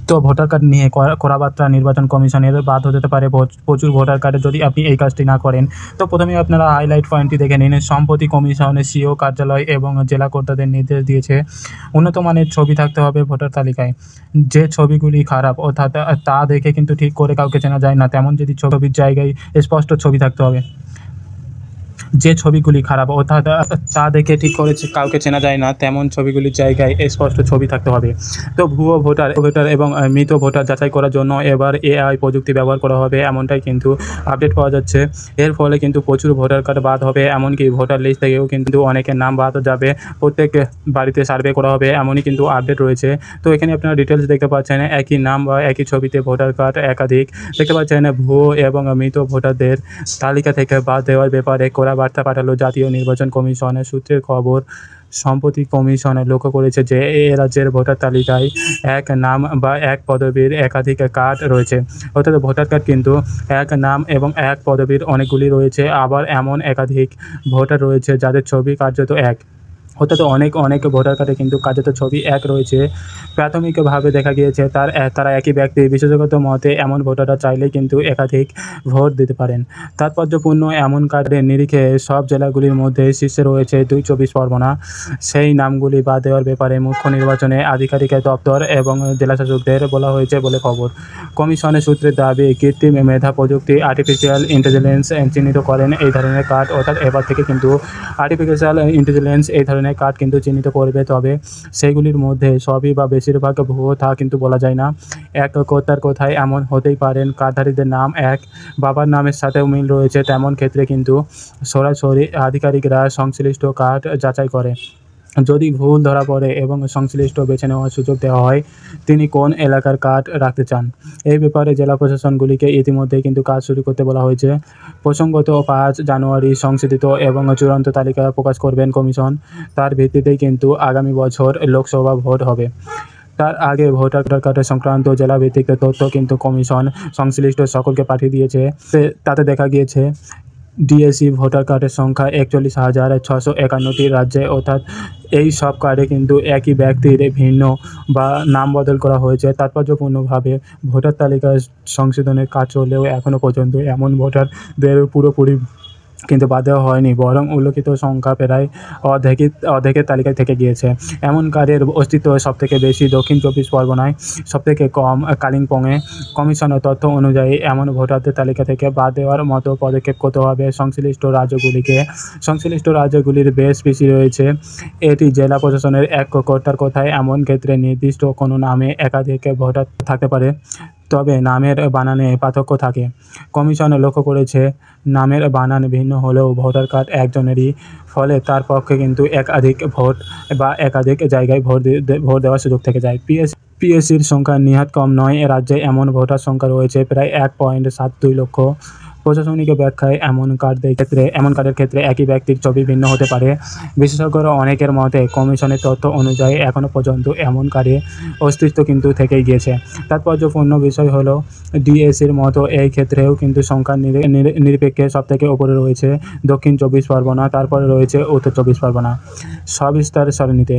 তো voter card নিয়ে কড়াবার্তা নির্বাচন কমিশনের বাদ হতে পারে প্রচুর ভোটার কার্ডে যদি আপনি এই কাজটি না করেন। তো প্রথমেই আপনারা হাইলাইট পয়েন্টটি দেখে নিন। সম্প্রতি কমিশনের সিও কার্যালয় এবং জেলা কর্তাদের নির্দেশ দিয়েছে উন্নত মানের ছবি থাকতে হবে ভোটার তালিকায়। যে ছবিগুলি খারাপ অর্থাৎ তা দেখে কিন্তু ঠিক করে কাউকে চেনা যায় না, তেমন যদি ছবির জায়গায় স্পষ্ট ছবি থাকতে হবে। যে ছবিগুলি খারাপ অর্থাৎ তা দেখে ঠিক করে কাউকে চেনা যায় না, তেমন ছবিগুলির জায়গায় স্পষ্ট ছবি থাকতে হবে। তো ভুয়ো ভোটার এবং মৃত ভোটার যাচাই করার জন্য এবার এআই প্রযুক্তি ব্যবহার করা হবে, এমনটাই কিন্তু আপডেট পাওয়া যাচ্ছে। এর ফলে কিন্তু প্রচুর ভোটার কার্ড বাদ হবে, এমনকি ভোটার লিস্ট থেকেও কিন্তু অনেকের নাম বাদ যাবে। প্রত্যেক বাড়িতে সার্ভে করা হবে, এমনই কিন্তু আপডেট রয়েছে। তো এখানে আপনারা ডিটেলস দেখতে পাচ্ছেন, একই নাম বা একই ছবিতে ভোটার কার্ড একাধিক দেখতে পাচ্ছেন। ভুয়ো এবং মৃত ভোটারদের তালিকা থেকে বাদ দেওয়ার ব্যাপারে কড়া বার্তা পাঠালো জাতীয় নির্বাচন কমিশনের সূত্রের খবর। সম্প্রতি কমিশন লক্ষ্য করেছে যে এ রাজ্যের ভোটার তালিকায় এক নাম বা এক পদবীর একাধিক কার্ড রয়েছে। অর্থাৎ ভোটার কার্ড কিন্তু এক নাম এবং এক পদবীর অনেকগুলি রয়েছে, আবার এমন একাধিক ভোটার রয়েছে যাদের ছবি কার্যত এক। অর্থাৎ অনেক ভোটার কার্ডে কিন্তু কার্যত ছবি এক রয়েছে। প্রাথমিকভাবে দেখা গিয়েছে তারা একই ব্যক্তি। বিশেষজ্ঞদের মতে এমন ভোটাররা চাইলেই কিন্তু একাধিক ভোট দিতে পারেন। তাৎপর্যপূর্ণ এমন কার্ডের নিরিখে সব জেলাগুলির মধ্যে শীর্ষে রয়েছে ২ পরগনা। সেই নামগুলি বাদ দেওয়ার ব্যাপারে মুখ্য নির্বাচনে আধিকারিকের দপ্তর এবং জেলাশাসকদের বলা হয়েছে বলে খবর। কমিশনের সূত্রের দাবি, কৃত্রিম মেধা প্রযুক্তি আর্টিফিশিয়াল ইন্টেলিজেন্স চিহ্নিত করেন এই ধরনের কার্ড। অর্থাৎ এবার থেকে কিন্তু আর্টিফিশিয়াল ইন্টেলিজেন্স এই ধরনের কার্ড কিন্তু চিহ্নিত করবে, তবে সেগুলির মধ্যে সবই বা বেশিরভাগ ভুয়ো তা কিন্তু বলা যায় না। এক কর্তার কথায় এমন হতেই পারেন কার্ডধারীদের নাম এক, বাবার নামের সাথেও মিল রয়েছে, তেমন ক্ষেত্রে কিন্তু সরাসরি আধিকারিকরা সংশ্লিষ্ট কার্ড যাচাই করে। যদি ভুল ধরা পড়ে এবং সংশ্লিষ্ট বেছে নেওয়ার সুযোগ দেওয়া হয় তিনি কোন এলাকার কার্ড রাখতে চান, এই ব্যাপারে জেলা প্রশাসনগুলিকে ইতিমধ্যেই কিন্তু কাজ শুরু করতে বলা হয়েছে। প্রসঙ্গত ৫ জানুয়ারি সংশোধিত এবং চূড়ান্ত তালিকা প্রকাশ করবেন কমিশন। তার ভিত্তিতেই কিন্তু আগামী বছর লোকসভা ভোট হবে। তার আগে ভোটার কার্ড সংক্রান্ত জেলাভিত্তিক তথ্য কিন্তু কমিশন সংশ্লিষ্ট সকলকে পাঠিয়ে দিয়েছে। তাতে দেখা গিয়েছে ডিএসি ভোটার কার্ডের সংখ্যা ৪১,৬৫১টি রাজ্যে। অর্থাৎ এই সব কার্ডে কিন্তু একই ব্যক্তির ভিন্ন বা নাম বদল করা হয়েছে। তাৎপর্যপূর্ণভাবে ভোটার তালিকা সংশোধনের কাজ চললেও এখনও পর্যন্ত এমন ভোটারদের পুরোপুরি কিন্তু বাদ দেওয়া হয়নি, বরং উল্লেখিত সংখ্যা প্রায় অর্ধেকের তালিকায় থেকে গিয়েছে। এমন কার্ডের অস্তিত্ব সবথেকে বেশি দক্ষিণ ২৪ পরগনায়, সবথেকে কম কালিম্পংয়ে। কমিশনের তথ্য অনুযায়ী এমন ভোটারদের তালিকা থেকে বাদ দেওয়ার মতো পদক্ষেপ করতে হবে সংশ্লিষ্ট রাজ্যগুলিকে। সংশ্লিষ্ট রাজ্যগুলির বেশ পিছিয়ে রয়েছে এটি। জেলা প্রশাসনের এক কর্তার কথায় এমন ক্ষেত্রে নির্দিষ্ট কোনো নামে একাধিক ভোটার থাকতে পারে, তবে নামের বানানে পার্থক্য থাকে। কমিশন লক্ষ্য করেছে নামের বানান ভিন্ন হলেও ভোটার কার্ড একজনেরই, ফলে তার পক্ষে কিন্তু একাধিক ভোট বা একাধিক জায়গায় ভোট দেওয়ার সুযোগ থেকে যায়। পিএসসির সংখ্যা নেহাত কম নয়। রাজ্যে এমন ভোটার সংখ্যা রয়েছে প্রায় ১.৭২ লক্ষ। প্রশাসনিক ব্যাখ্যায় এমন কার্ডের ক্ষেত্রে একই ব্যক্তির ছবি ভিন্ন হতে পারে। বিশেষজ্ঞরা অনেকের মতে কমিশনের তথ্য অনুযায়ী এখনও পর্যন্ত এমন কার্ডের অস্তিত্ব কিন্তু থেকেই গিয়েছে। তাৎপর্যপূর্ণ বিষয় হলো ডিএসির মতো এই ক্ষেত্রেও কিন্তু সংখ্যার নিরপেক্ষে সবথেকে ওপরে রয়েছে দক্ষিণ ২৪ পরগনা, তারপরে রয়েছে উত্তর ২৪ পরগনা। সবিস্তার সারণীতে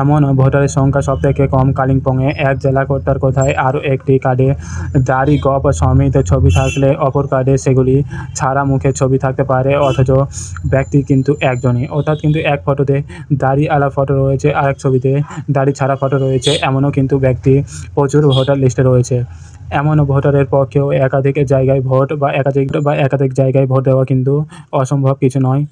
এমন ভোটারের সংখ্যা সবথেকে কম কালিম্পংয়ে। এক জেলা কর্তার কথায় আরও একটি কার্ডে দাড়ি গপ সমেত ছবি থাকলে অপর কার্ডে সেগুলি ছাড়া মুখের ছবি থাকতে পারে, অথচ ব্যক্তি কিন্তু একজনই। অর্থাৎ কিন্তু এক ফটোতে দাড়ি আলা ফটো রয়েছে, আরেক ছবিতে দাড়ি ছাড়া ফটো রয়েছে, এমনও কিন্তু ব্যক্তি প্রচুর ভোটার লিস্টে রয়েছে। এমন ভোটারের পক্ষেও একাধিক জায়গায় ভোট দেওয়া কিন্তু অসম্ভব কিছু নয়।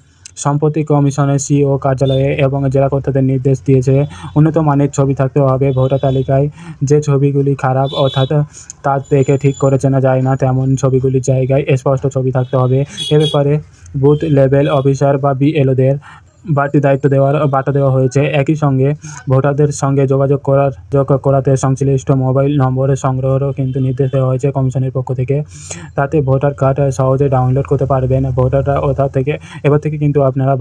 সম্প্রতি কমিশনের সিও কার্যালয়ে এবং জেলা কর্তাদের নির্দেশ দিয়েছে উন্নত মানের ছবি থাকতে হবে ভোটার তালিকায়। যে ছবিগুলি খারাপ অর্থাৎ তা দেখে ঠিক করে চেনা যায় না, তেমন ছবিগুলির জায়গায় স্পষ্ট ছবি থাকতে হবে। এ ব্যাপারে বুথ লেভেল অফিসার বা বিএলওদের বাড়তি দায়িত্ব বার্তা দেওয়া হয়েছে। একই সঙ্গে ভোটারদের সঙ্গে যোগাযোগ করাতে সংশ্লিষ্ট মোবাইল নম্বরের সংগ্রহেরও কিন্তু নির্দেশ দেওয়া হয়েছে কমিশনের পক্ষ থেকে। তাতে ভোটার কার্ড সহজে ডাউনলোড করতে পারবেন ভোটাররা। এবার থেকে কিন্তু আপনারা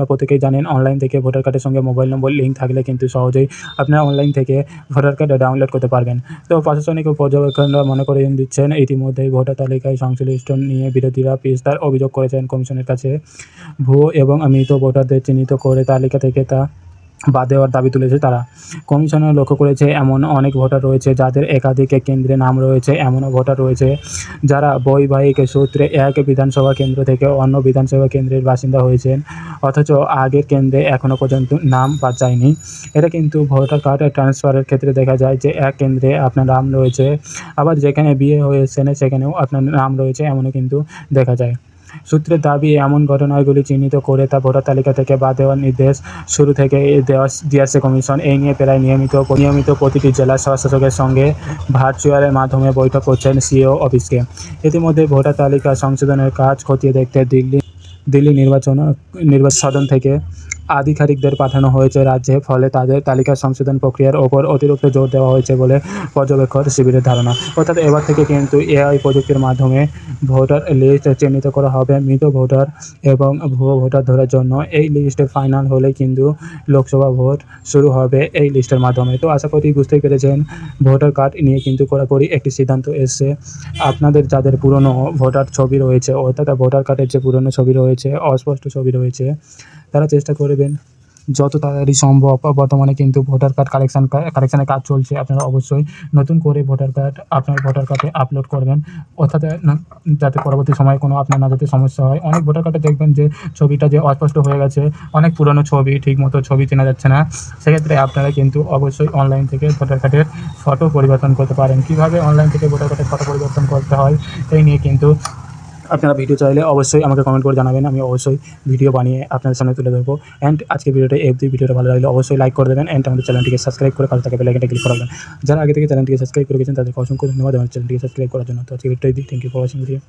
প্রত্যেকেই জানেন অনলাইন থেকে ভোটার কার্ডের সঙ্গে মোবাইল নম্বর লিঙ্ক থাকলে কিন্তু সহজেই আপনারা অনলাইন থেকে ভোটার কার্ড ডাউনলোড করতে পারবেন। তো প্রশাসনিক পর্যবেক্ষকরা মনে করে দিচ্ছেন ইতিমধ্যেই ভোটার তালিকায় সংশ্লিষ্ট নিয়ে বিরোধীরা বিস্তার অভিযোগ করেছেন কমিশনের কাছে। ভুয়ো এবং মৃত ভোটারদের চিহ্নিত করে তালিকা থেকে বাদ দেওয়ার দাবি তুলেছে তারা। কমিশনও লক্ষ্য করেছে এমন অনেক ভোটার রয়েছে যাদের একাধিক কেন্দ্রে নাম রয়েছে। এমনও ভোটার রয়েছে যারা বৈবাহিক সূত্রে এক বিধানসভা কেন্দ্র থেকে অন্য বিধানসভা কেন্দ্রের বাসিন্দা হয়েছেন, অথচ আগের কেন্দ্রে এখনও পর্যন্ত নাম বাদ যায়নি। এটা কিন্তু ভোটার কার্ড ট্রান্সফারের ক্ষেত্রে দেখা যায় যে এক কেন্দ্রে আপনার নাম রয়েছে, আবার যেখানে বিয়ে হয়েছেন সেখানেও আপনার নাম রয়েছে, এমনও কিন্তু দেখা যায়। সূত্রের দাবি, এমন ঘটনাগুলি চিহ্নিত করে তা ভোটার তালিকা থেকে বাদ দেওয়ার নির্দেশ শুরু থেকেই দিয়েছে কমিশন। এই নিয়ে প্রায় নিয়মিত প্রতিটি জেলা শাসকের সঙ্গে ভার্চুয়ালের মাধ্যমে বৈঠক করছেন সিইও অফিসকে। ইতিমধ্যে ভোটার তালিকা সংশোধনের কাজ খতিয়ে দেখতে দিল্লি নির্বাচন সদন থেকে আধিকারিকদের পাঠানো হয়েছে রাজ্যে। ফলে তাদের তালিকা সংশোধন প্রক্রিয়ার ওপর অতিরিক্ত জোর দেওয়া হয়েছে বলে পর্যবেক্ষক শিবিরের ধারণা। অর্থাৎ এবার থেকে কিন্তু এআই প্রযুক্তির মাধ্যমে ভোটার লিস্ট চিহ্নিত করা হবে। মৃত ভোটার এবং ভুয়ো ভোটার ধরার জন্য এই লিস্টে ফাইনাল হলে কিন্তু লোকসভা ভোট শুরু হবে এই লিস্টের মাধ্যমে। তো আশা করি বুঝতেই পেরেছেন, ভোটার কার্ড নিয়ে কিন্তু কড়াকড়ি একটি সিদ্ধান্ত এসছে। আপনাদের যাদের পুরনো ভোটার ছবি রয়েছে, অর্থাৎ ভোটার কার্ডের যে পুরনো ছবি রয়েছে, অস্পষ্ট ছবি রয়েছে, তারা চেষ্টা করবেন যত তাড়াতাড়ি সম্ভব। বর্তমানে কিন্তু ভোটার কার্ড কালেকশানের কাজ চলছে। আপনারা অবশ্যই নতুন করে আপনার ভোটার কার্ডে আপলোড করবেন, অর্থাৎ যাতে পরবর্তী সময়ে কোনো আপনার না যাতে সমস্যা হয়। অনেক ভোটার কার্ডে দেখবেন যে ছবিটা যে অস্পষ্ট হয়ে গেছে, অনেক পুরনো ছবি, ঠিকমতো ছবি চেনা যাচ্ছে না। সেক্ষেত্রে আপনারা কিন্তু অবশ্যই অনলাইন থেকে ভোটার কার্ডের ফটো পরিবর্তন করতে পারেন। কীভাবে অনলাইন থেকে ভোটার কার্ডের ফটো পরিবর্তন করতে হয় এই নিয়ে কিন্তু আপনারা ভিডিও চাইলে অবশ্যই আমাকে কমেন্ট করে জানাবেন। আমি অবশ্যই ভিডিও বানিয়ে আপনাদের সামনে তুলে ধরবো। অ্যান্ড আজকে ভিডিওটা ভালো লাগলে অবশ্যই লাইক করে দেবেন। অ্যান্ড আমাদের চ্যানেলটিকে সাবস্ক্রাইব করে পাশে থাকা বেল আইকনটা ক্লিক করবেন। যারা আগে থেকে চ্যানেলটিকে সাবস্ক্রাইব করে গেছেন তাদেরকে অসংখ্য ধন্যবাদ আমার চ্যানেলটিকে সাবস্ক্রাইব করার জন্য। তো আজকে ভিডিওটা thank you for watching video.